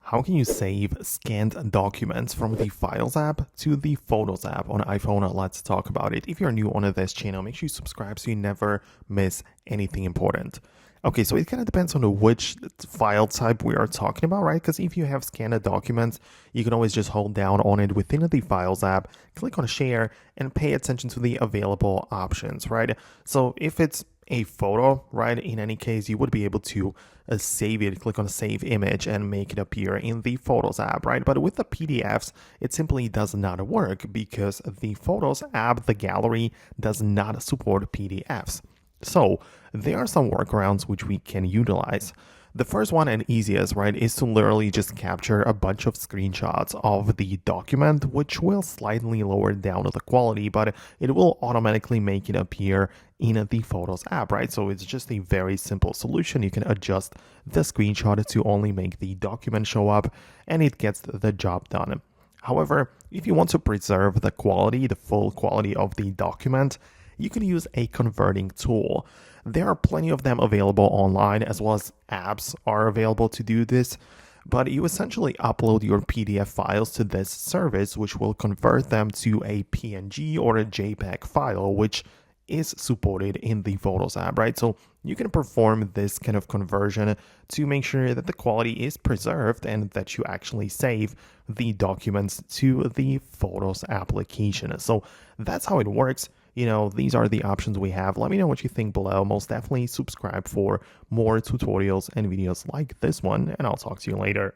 How can you save scanned documents from the Files app to the Photos app on iPhone? Let's talk about it. If you're new on this channel, make sure you subscribe so you never miss anything important. Okay, so it kind of depends on which file type we are talking about, right? Because if you have scanned documents, you can always just hold down on it within the Files app, click on Share, and pay attention to the available options, right? So if it's a photo, right, in any case, you would be able to save it, click on Save Image, and make it appear in the Photos app, right? But with the PDFs, it simply does not work because the Photos app, the gallery, does not support PDFs. So there are some workarounds which we can utilize. The first one and easiest, right, is to literally just capture a bunch of screenshots of the document, which will slightly lower down the quality, but it will automatically make it appear in the Photos app, right? So it's just a very simple solution. You can adjust the screenshot to only make the document show up, and it gets the job done. However, if you want to preserve the quality, the full quality of the document, you can use a converting tool. There are plenty of them available online, as well as apps are available to do this, but you essentially upload your PDF files to this service, which will convert them to a PNG or a JPEG file, which is supported in the Photos app, right? So you can perform this kind of conversion to make sure that the quality is preserved and that you actually save the documents to the Photos application. So that's how it works. These are the options we have. Let me know what you think below. Most definitely subscribe for more tutorials and videos like this one, and I'll talk to you later.